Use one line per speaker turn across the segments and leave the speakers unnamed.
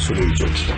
सुनील जोशी।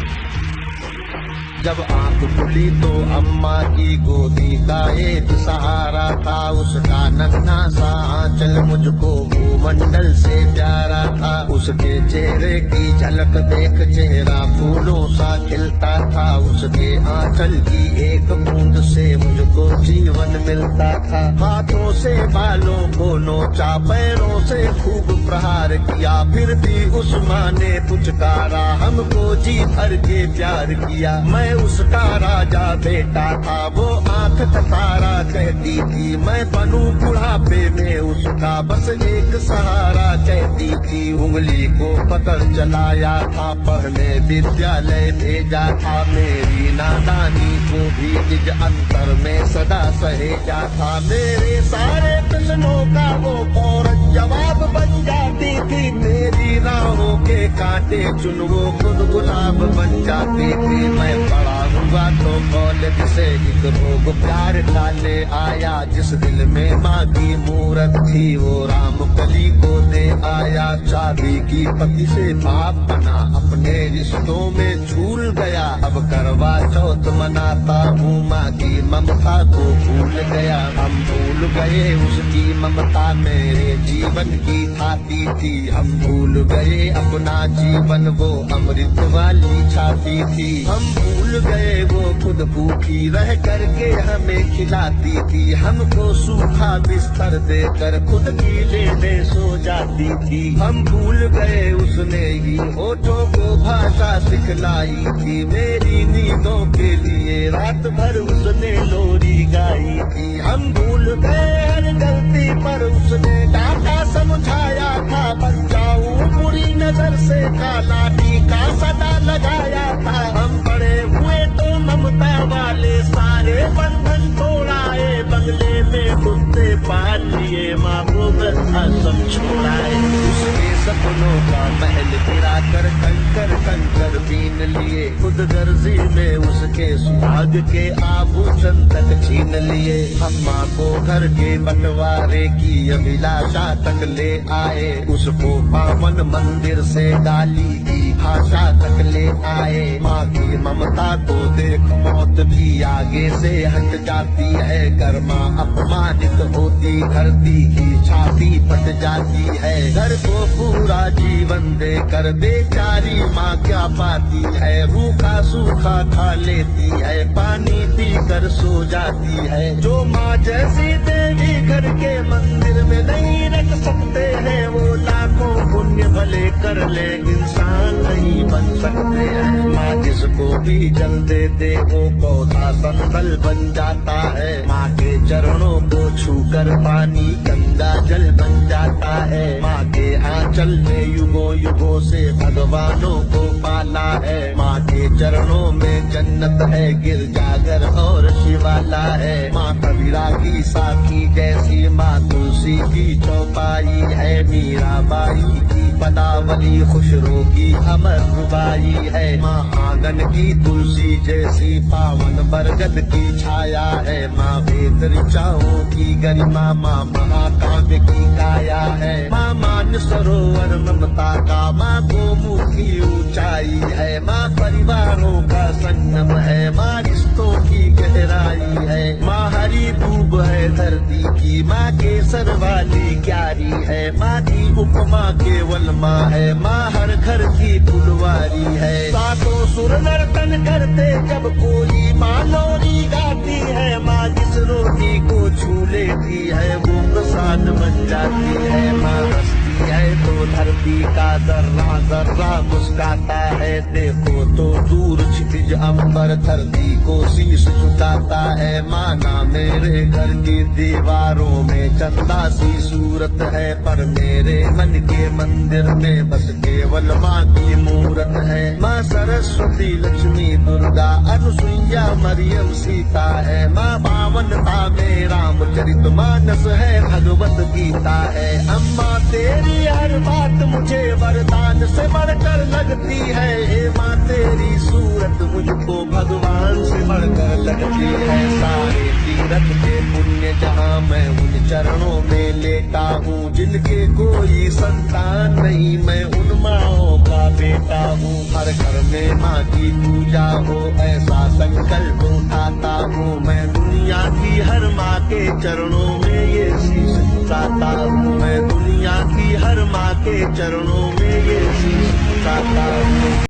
जब आंख खुली तो अम्मा की गोदी का एक सहारा था, उसका नन्हा सा आंचल मुझको भूमंडल से प्यारा था। उसके चेहरे की झलक देख चेहरा फूलों सा खिलता था, उसके आंचल की एक बूंद से मुझको जीवन मिलता था। हाथों से बालों को नोचा, पैरों से खूब प्रहार किया, फिर भी उस माँ ने पुचकारा, हमको जी भर के प्यार किया। मैं उसका राजा बेटा था, वो आंख तारा कहती थी, मैं बनूं बुढ़ापे में उसका बस एक सहारा कहती थी। उंगली को पकड़ चलाया था, पढ़ने विद्यालय भेजा था, मेरी नादानी को भी निज अंतर में सदा सहेजा था। मेरे सारे प्रश्नों का वो फौरन जवाब बन जाती थी, मेरी राहों के कांटे चुन वो खुद गुलाब बन जाती थी। मैं बड़ा हुआ तो कॉलेज से एक रोग प्यार डाले आया, जिस दिल में माँ की मूरत थी वो राम कली को दे आया। चाबी की पति से बाप बना, अपने रिश्तों में झूल गया, अब करवा चौथ मनाता हूँ, माँ की ममता को भूल गया। हम भूल गए उसकी ममता मेरे जीवन की छाती थी, हम भूल गए अपना जीवन वो अमृत वाली छाती थी। हम भूल गए वो खुद भूखी रह करके हमें खिलाती थी, हमको सूखा बिस्तर देकर खुद गीले में सो जाती थी। हम भूल गए उसने ही होठों को भाषा सिखलाई थी, मेरी नींदों के लिए रात भर उसने लोरी गाई थी। हम भूल गए हर गलती पर उसने डांटा समझाया था, बचाऊं बुरी नजर से काला टीका सदा लगाया था। हम बड़े हुए तो ममता वाले सारे बंधन तोड़ाए, बंगले में कुत्ते पाल लिए, माँ को वृद्धाश्रम छोड़ाए। उसके सपनों का महल गिरा कर कंकर कंकर बीन लिए, खुद गर्जी में उसके सुहाग के आभूषण तक छीन लिए। अम्मा को घर के बंटवारे की अभिलाषा तक ले आए, उसको पावन मंदिर से गाली की भाषा तक ले आए। माँ की ममता को देख मौत भी आगे से हट जाती है, कर्मा अपमानित होती धरती की छाती फट जाती है। घर को पूरा जीवन देकर बेचारी माँ क्या पाती है, रूखा सूखा खा लेती है, पानी पीकर सो जाती है। जो माँ जैसी देवी घर के मंदिर में नहीं रख सकते हैं, वो लाखों पुण्य भले कर ले इंसान नहीं बन सकते हैं। माँ जिसको भी जल दे दे वो पौधा संभल बन जाता है, माँ के चरणों को छूकर पानी गंगा जल बन जाता है। माँ के आंचल में युगों युगों से भगवानों को पाला है, माँ के चरणों में जन्नत है, गिरजाघर और शिवाला है। माँ कबीरा की साखी जैसी माँ तुलसी की चौपाई है, मीराबाई की पदावली खुशरो की अमर रुबाई है। माँ आंगन की तुलसी जैसी पावन बरगद की छाया है, माँ वेद ऋचाओं की गरिमा, माँ महाकाव्य की काया है। माँ मान सरोवर ममता का, माँ गोमुखी ऊंचाई है, माँ परिवारों का संगम है, माँ रिश्तों की गहराई है। माँ हरी दूब है धरती की, माँ केसर वाली क्यारी है, माँ की उपमा केवल माँ है, माँ हर घर की फुलवारी है। सातों सुर नर्तन करते जब कोई माँ लोरी गाती है, माँ जिस रोटी को छू लेती है वो प्रसाद बन जाती है। माँ हंसती है तो धरती का जर्रा जर्रा मुस्काता है, देखो तो दूर क्षितिज अंबर धरती को शीश झुकाता है। माना मेरे घर की दीवारों में चंदा सी सूरत है, पर मेरे मन के मंदिर में बस केवल माँ की मूरत है। माँ सरस्वती लक्ष्मी दुर्गा अनुसुईया मरियम सीता है, माँ पावनता में रामचरित मानस है, भगवत गीता है। अम्मा तेरी हर बात मुझे वरदान से बढ़कर लगती है, हे माँ तेरी सूरत मुझको भगवान से बढ़कर लगती है। सारे तीरथ के पुण्य जहाँ मैं उन चरणों में लेता हूँ, जिनके कोई संतान नहीं, मैं उन माओं का बेटा हूँ। हर घर में माँ की पूजा हो ऐसा संकल्प उठाता हूँ। मैं दुनिया की हर माँ के चरणों में ये शीश झुकाता हूँ। मैं दुनिया की हर माँ के चरणों में ये शीश झुकाता हूँ।